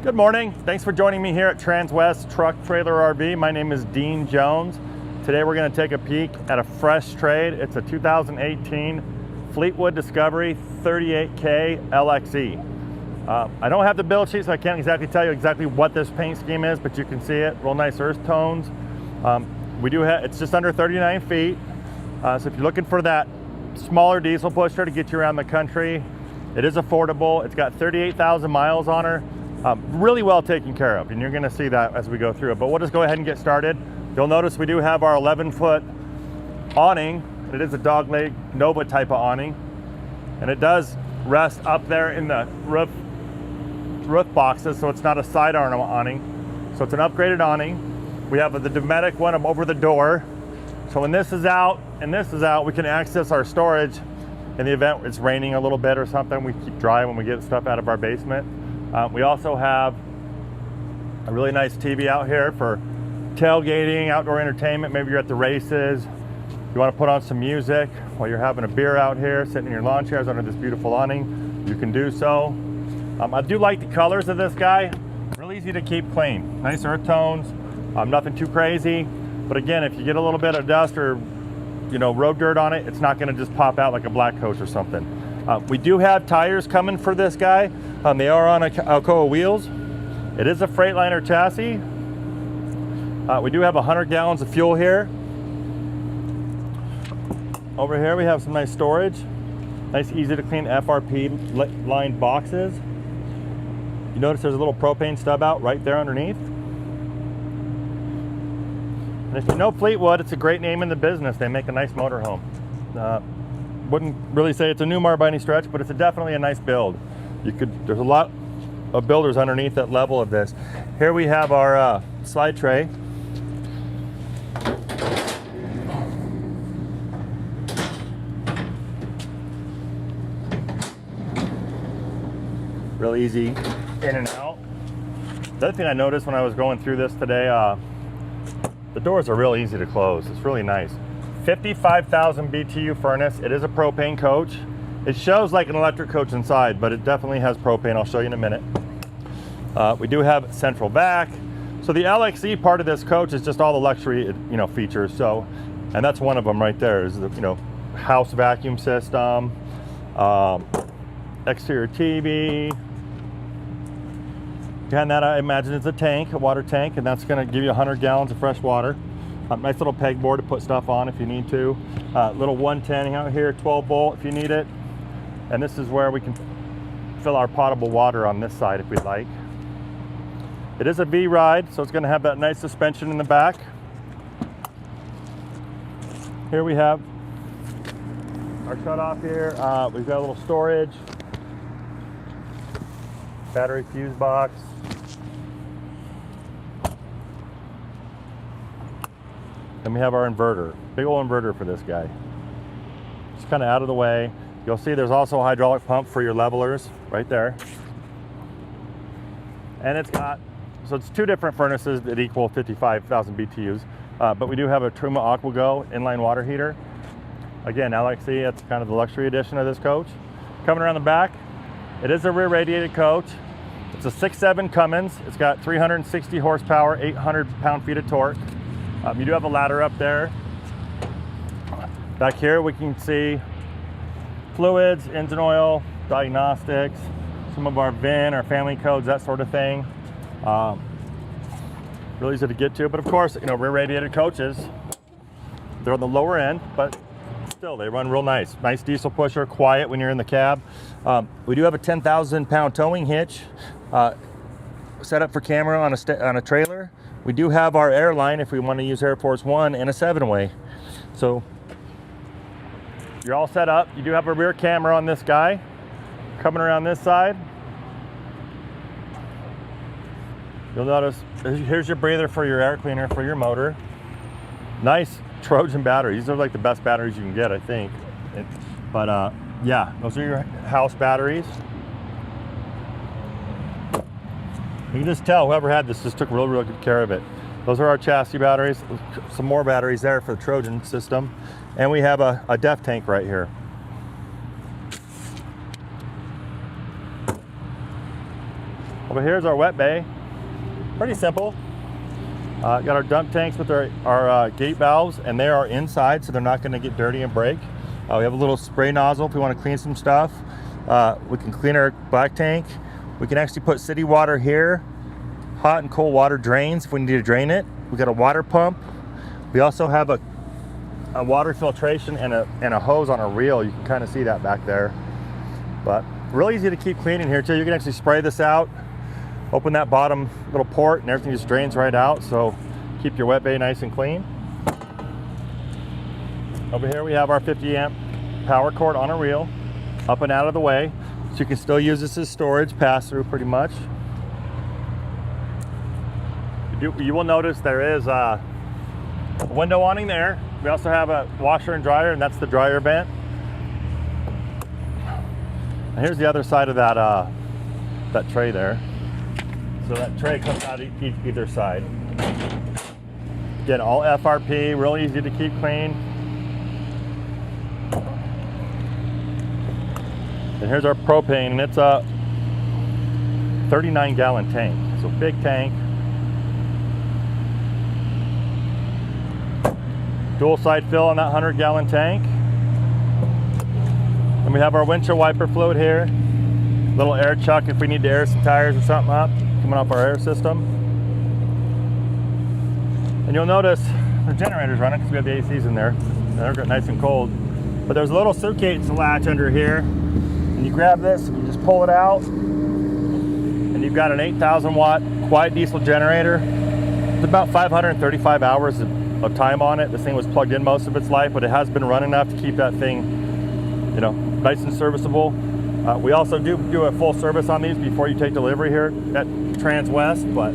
Good morning. Thanks for joining me here at Transwest Truck Trailer RV. My name is Dean Jones. Today we're going to take a peek at a fresh trade. It's a 2018 Fleetwood Discovery 38K LXE. I don't have the build sheet, so I can't exactly tell you exactly what this paint scheme is, but you can see it. Real nice earth tones. We do have, it's just under 39 feet. So if you're looking for that smaller diesel pusher to get you around the country, it is affordable. It's got 38,000 miles on her. Really well taken care of, and you're going to see that as we go through it. But we'll just go ahead and get started. You'll notice we do have our 11-foot awning. It is a dogleg Nova type of awning, and it does rest up there in the roof boxes, so it's not a side arm awning. So it's an upgraded awning. We have the Dometic one over the door. So when this is out and this is out, we can access our storage in the event it's raining a little bit or something. We keep dry when we get stuff out of our basement. We also have a really nice TV out here for tailgating, outdoor entertainment. Maybe you're at the races, you want to put on some music while you're having a beer out here, sitting in your lawn chairs under this beautiful awning, you can do so. I do like the colors of this guy. Really easy to keep clean. Nice earth tones, nothing too crazy. But again, if you get a little bit of dust or road dirt on it, it's not going to just pop out like a black coach or something. We do have tires coming for this guy. They are on Alcoa wheels. It is a Freightliner chassis. We do have 100 gallons of fuel here. Over here we have some nice storage. Nice, easy to clean FRP lined boxes. You notice there's a little propane stub out right there underneath. And if you know Fleetwood, it's a great name in the business. They make a nice motorhome. Wouldn't really say it's a Newmar by any stretch, but it's definitely a nice build. There's a lot of builders underneath that level of this. Here we have our slide tray. Real easy in and out. The other thing I noticed when I was going through this today, the doors are real easy to close. It's really nice. 55,000 BTU furnace. It is a propane coach. It shows like an electric coach inside, but it definitely has propane. I'll show you in a minute. We do have central vac. So the LXE part of this coach is just all the luxury, features. So, and that's one of them right there. Is the house vacuum system, exterior TV. Behind that, I imagine it's a tank, a water tank, and that's going to give you 100 gallons of fresh water. Nice little pegboard to put stuff on if you need to. Little 110 out here, 12 volt if you need it. And this is where we can fill our potable water on this side if we'd like. It is a V-ride, so it's going to have that nice suspension in the back. Here we have our shutoff here. We've got a little storage, battery fuse box. Then we have our inverter, big old inverter for this guy. It's kind of out of the way. You'll see there's also a hydraulic pump for your levelers right there. And so it's two different furnaces that equal 55,000 BTUs. But we do have a Truma AquaGo inline water heater. Again, LXE, that's kind of the luxury edition of this coach. Coming around the back, it is a rear radiated coach. It's a 6.7 Cummins. It's got 360 horsepower, 800 pound-feet of torque. You do have a ladder up there. Back here we can see fluids, engine oil, diagnostics, some of our VIN, our family codes, that sort of thing. Really easy to get to, but of course, rear radiated coaches, they're on the lower end, but still they run real nice. Nice diesel pusher, quiet when you're in the cab. We do have a 10,000 pound towing hitch set up for camera on a trailer. We do have our airline if we want to use Air Force One and a 7-way. So you're all set up. You do have a rear camera on this guy. Coming around this side, you'll notice here's your breather for your air cleaner for your motor. Nice Trojan batteries. These are like the best batteries you can get, I think. But yeah, those are your house batteries. You can just tell whoever had this just took real good care of it. Those are our chassis batteries. Some more batteries there for the Trojan system. And we have a DEF tank right here. Over here's our wet bay. Pretty simple. Got our dump tanks with our gate valves, and they are inside, so they're not going to get dirty and break. We have a little spray nozzle if we want to clean some stuff. We can clean our black tank. We can actually put city water here. Hot and cold water drains if we need to drain it. We got a water pump. We also have a water filtration and a hose on a reel. You can kind of see that back there. But really easy to keep cleaning here too. You can actually spray this out, open that bottom little port, and everything just drains right out. So keep your wet bay nice and clean. Over here we have our 50 amp power cord on a reel, up and out of the way. So you can still use this as storage, pass through pretty much. You will notice there is a window awning there. We also have a washer and dryer, and that's the dryer vent. And here's the other side of that tray there. So that tray comes out either side. Again, all FRP, real easy to keep clean. And here's our propane, and it's a 39 gallon tank. So big tank. Dual side fill on that 100 gallon tank. And we have our windshield wiper fluid here. Little air chuck if we need to air some tires or something up, coming off our air system. And you'll notice the generator's running because we have the ACs in there. They're nice and cold. But there's a little suitcase latch under here. And you grab this and you just pull it out. And you've got an 8,000 watt quiet diesel generator. It's about 535 hours of time on it. This thing was plugged in most of its life, but it has been run enough to keep that thing, you know, nice and serviceable. We also do a full service on these before you take delivery here at Transwest, but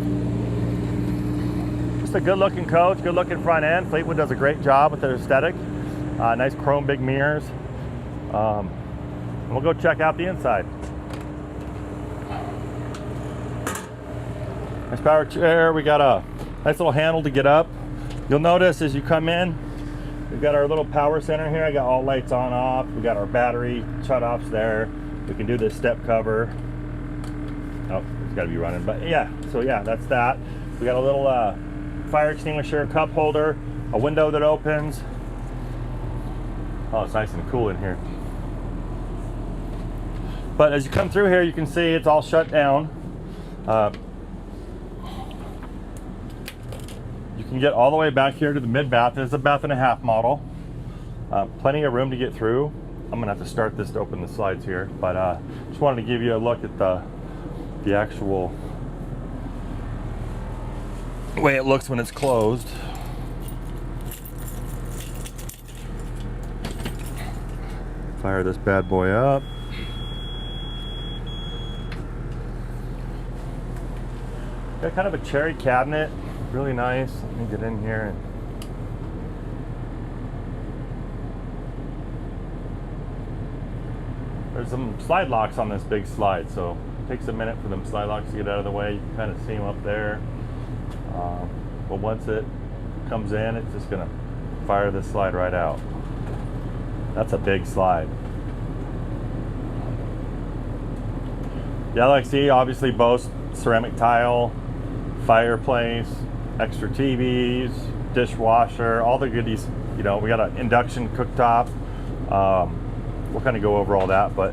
just a good looking coach, good looking front end. Fleetwood does a great job with their aesthetic. Nice chrome big mirrors. And we'll go check out the inside. Nice power chair. We got a nice little handle to get up. You'll notice as you come in, we've got our little power center here. I got all lights on off. We got our battery shut-offs there. We can do this step cover. Oh, it's got to be running, but yeah. So yeah, that's that. We got a little fire extinguisher, cup holder, a window that opens. Oh, it's nice and cool in here. But as you come through here, you can see it's all shut down. You can get all the way back here to the mid-bath. It's a bath and a half model. Plenty of room to get through. I'm gonna have to start this to open the slides here, but just wanted to give you a look at the actual way it looks when it's closed. Fire this bad boy up. Got kind of a cherry cabinet, really nice. Let me get in here. There's some slide locks on this big slide, so it takes a minute for them slide locks to get out of the way. You can kind of see them up there. But once it comes in, it's just gonna fire this slide right out. That's a big slide. Galaxy obviously boasts ceramic tile, fireplace, extra TVs, dishwasher, all the goodies. You know, we got an induction cooktop. We'll kind of go over all that, but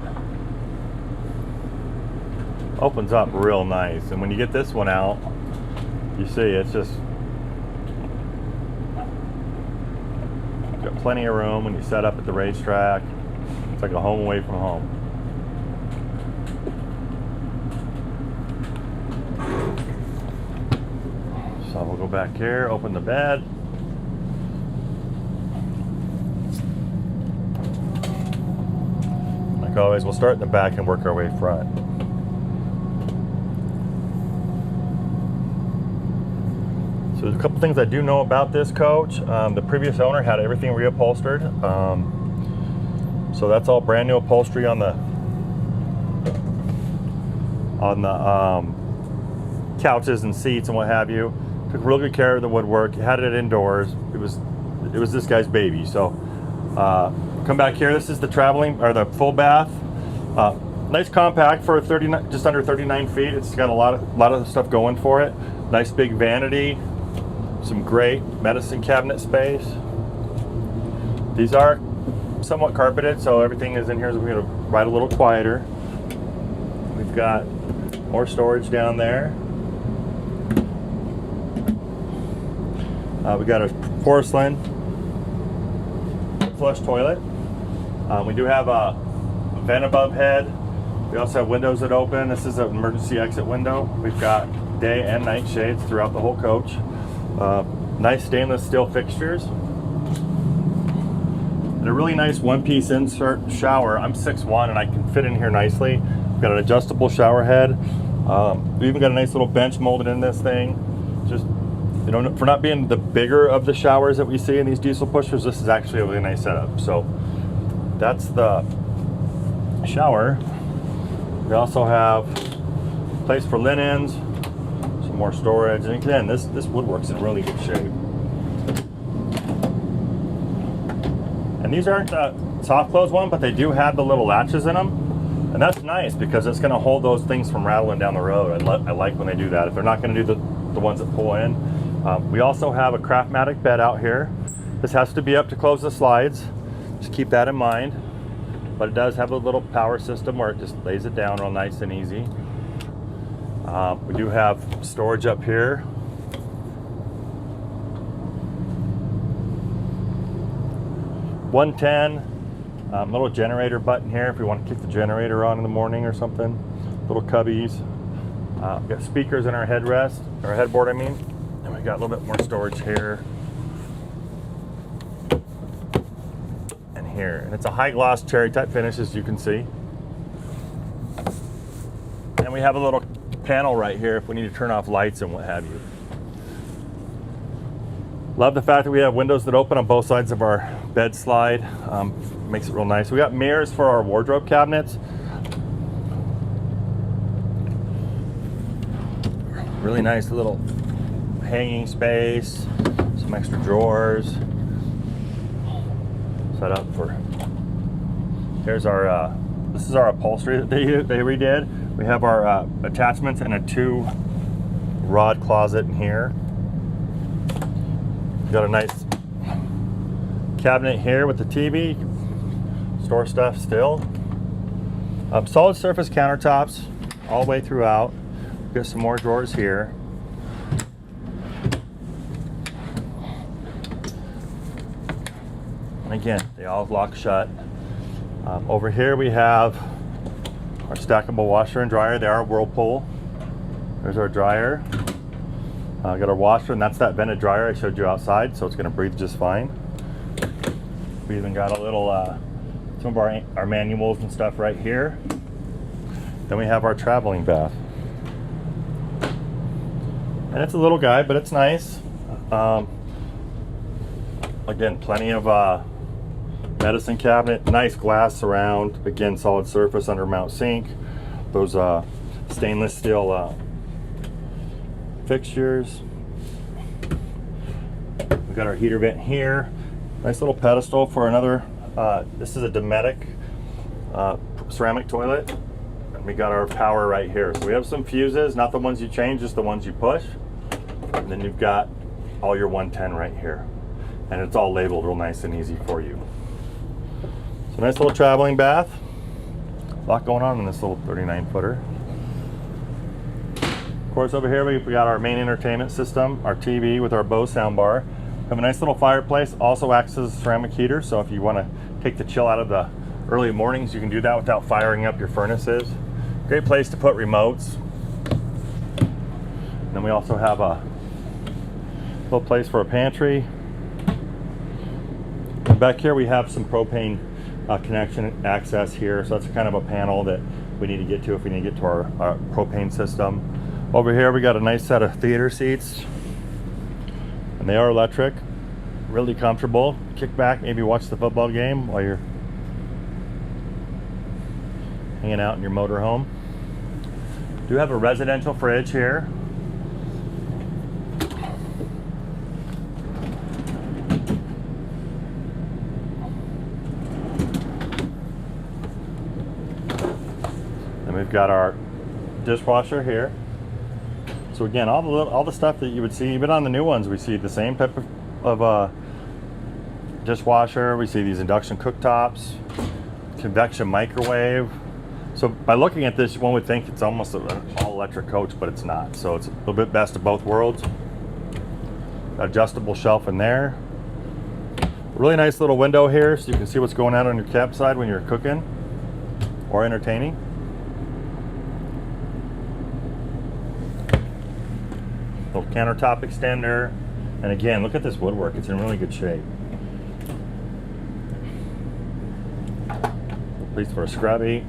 opens up real nice. And when you get this one out, you see it's just got plenty of room when you set up at the racetrack. It's like a home away from home. So we'll go back here, open the bed. Like always, we'll start in the back and work our way front. So there's a couple things I do know about this coach. The previous owner had everything reupholstered. So that's all brand new upholstery on the couches and seats and what have you. Took real good care of the woodwork. Had it indoors. It was this guy's baby. So come back here. This is the traveling or the full bath. Nice compact for 39, just under 39 feet. It's got a lot of stuff going for it. Nice big vanity, some great medicine cabinet space. These are somewhat carpeted, so everything is in here. So we're going to ride a little quieter. We've got more storage down there. We got a porcelain flush toilet. We do have a vent above head. We also have windows that open. This is an emergency exit window. We've got day and night shades throughout the whole coach. Nice stainless steel fixtures. And a really nice one-piece insert shower. I'm 6'1" and I can fit in here nicely. We've got an adjustable shower head. We even got a nice little bench molded in this thing. Just, you know, for not being the bigger of the showers that we see in these diesel pushers, this is actually a really nice setup. So that's the shower. We also have a place for linens, some more storage, and again, this woodwork's in really good shape. And these aren't soft close one, but they do have the little latches in them, and that's nice because it's going to hold those things from rattling down the road. I like when they do that. If they're not going to do the ones that pull in. We also have a Craftmatic bed out here. This has to be up to close the slides. Just keep that in mind. But it does have a little power system where it just lays it down real nice and easy. We do have storage up here. $110, little generator button here if we want to kick the generator on in the morning or something. Little cubbies. We got speakers in our headrest, or headboard I mean. And we got a little bit more storage here. Here, and it's a high gloss cherry type finish, as you can see. And we have a little panel right here if we need to turn off lights and what have you. Love the fact that we have windows that open on both sides of our bed slide. Makes it real nice. We got mirrors for our wardrobe cabinets. Really nice little hanging space, some extra drawers. Set up for, here's our this is our upholstery that they redid. We have our attachments and a 2-rod closet in here. We've got a nice cabinet here with the TV. Store stuff still. Solid surface countertops all the way throughout. We've got some more drawers here. And again, they all lock shut. Over here we have our stackable washer and dryer. They are Whirlpool. There's our dryer. Got our washer, and that's that vented dryer I showed you outside, so it's going to breathe just fine. We even got a little, some of our manuals and stuff right here. Then we have our traveling bath. And it's a little guy, but it's nice. Again, plenty of medicine cabinet, nice glass surround, again solid surface under mount sink, those stainless steel fixtures. We've got our heater vent here, nice little pedestal for another, this is a Dometic ceramic toilet, and we got our power right here. So we have some fuses, not the ones you change, just the ones you push, and then you've got all your 110 right here, and it's all labeled real nice and easy for you. So nice little traveling bath. A lot going on in this little 39-footer. Of course, over here we got our main entertainment system, our TV with our Bose soundbar. We have a nice little fireplace, also acts as a ceramic heater, so if you want to take the chill out of the early mornings, you can do that without firing up your furnaces. Great place to put remotes. And then we also have a little place for a pantry. And back here we have some propane connection access here, so that's kind of a panel that we need to get to if we need to get to our propane system. Over here we got a nice set of theater seats, and they are electric, really comfortable. Kick back, maybe watch the football game while you're hanging out in your motorhome. Do have a residential fridge here. we've got our dishwasher here. So again, all the stuff that you would see, even on the new ones, we see the same type of dishwasher. We see these induction cooktops, convection microwave. So by looking at this, one would think it's almost an all-electric coach, but it's not. So it's a little bit best of both worlds. Adjustable shelf in there. Really nice little window here, so you can see what's going on your cab side when you're cooking or entertaining. Little countertop extender. And again, look at this woodwork. It's in really good shape. Place for a scrubby.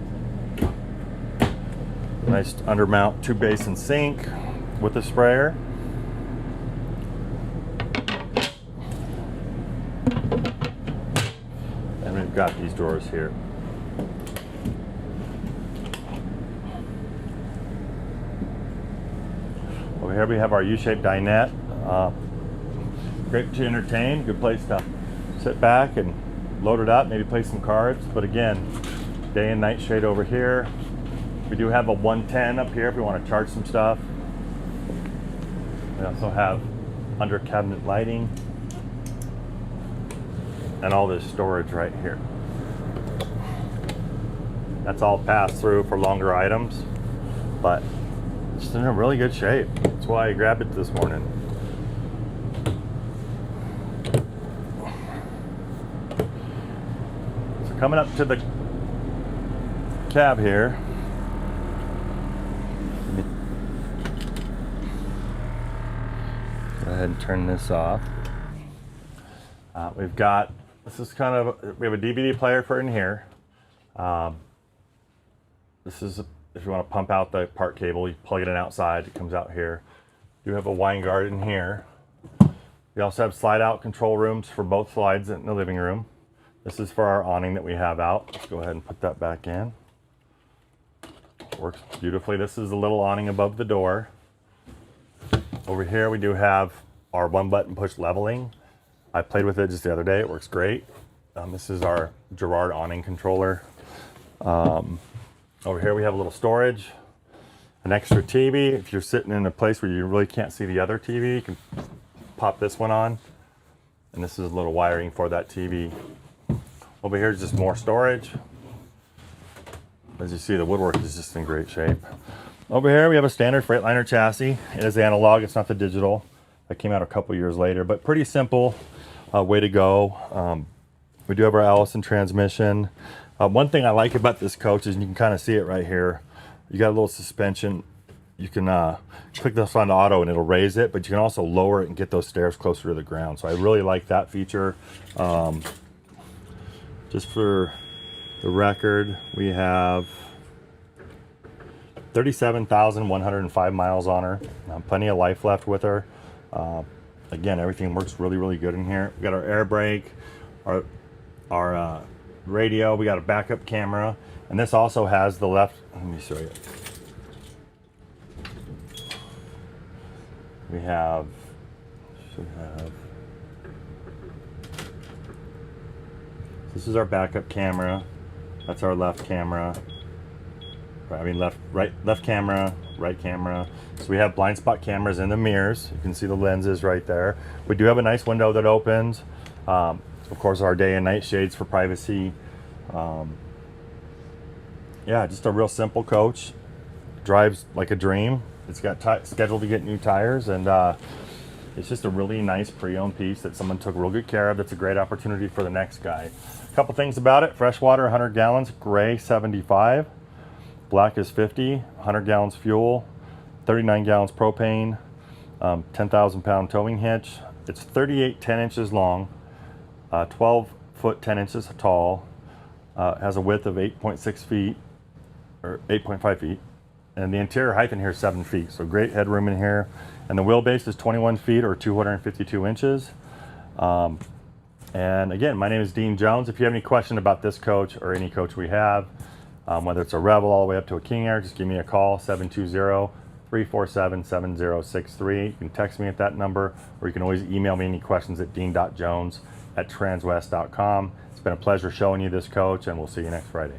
Nice undermount 2-basin sink with a sprayer. And we've got these drawers here. Over here we have our U-shaped dinette. Great to entertain, good place to sit back and load it up, maybe play some cards. But again, day and night shade over here. We do have a 110 up here if we want to charge some stuff. We also have under cabinet lighting and all this storage right here. That's all passed through for longer items, but it's in a really good shape. That's why I grabbed it this morning. So coming up to the cab here, go ahead and turn this off. We've got, this is kind of, we have a DVD player for in here. This is, if you want to pump out the part cable, you plug it in outside, it comes out here. You have a wine guard in here. We also have slide out control rooms for both slides in the living room. This is for our awning that we have out. Let's go ahead and put that back in. Works beautifully. This is a little awning above the door. Over here we do have our 1-button push leveling. I played with it just the other day. It works great. This is our Girard awning controller. Over here we have a little storage, an extra TV. If you're sitting in a place where you really can't see the other TV, you can pop this one on. And this is a little wiring for that TV. Over here is just more storage. As you see, the woodwork is just in great shape. Over here we have a standard Freightliner chassis. It is analog, it's not the digital. That came out a couple years later, but pretty simple way to go. We do have our Allison transmission. One thing I like about this coach is, and you can kind of see it right here, you got a little suspension. You can click this on auto and it'll raise it, but you can also lower it and get those stairs closer to the ground. So I really like that feature. Just for the record, we have 37,105 miles on her. Plenty of life left with her. Again, everything works really, really good in here. We got our air brake, our radio. We got a backup camera, and this also has the left. Let me show you. We should have. This is our backup camera. That's our left camera. I mean left camera, right camera. So we have blind spot cameras in the mirrors. You can see the lenses right there. We do have a nice window that opens. Of course, our day and night shades for privacy. Yeah, just a real simple coach. Drives like a dream. It's got scheduled to get new tires, and it's just a really nice pre-owned piece that someone took real good care of. That's a great opportunity for the next guy. A couple things about it: freshwater 100 gallons, gray 75, black is 50, 100 gallons fuel, 39 gallons propane, 10,000 pound towing hitch. It's 38 10 inches long, 12 foot 10 inches tall, has a width of 8.6 feet or 8.5 feet, and the interior height in here is 7 feet, so great headroom in here. And the wheelbase is 21 feet or 252 inches. And again, my name is Dean Jones. If you have any question about this coach or any coach we have, whether it's a Rebel all the way up to a King Air, just give me a call, 720-347-7063. You can text me at that number, or you can always email me any questions at dean.jones@transwest.com. It's been a pleasure showing you this coach, and we'll see you next Friday.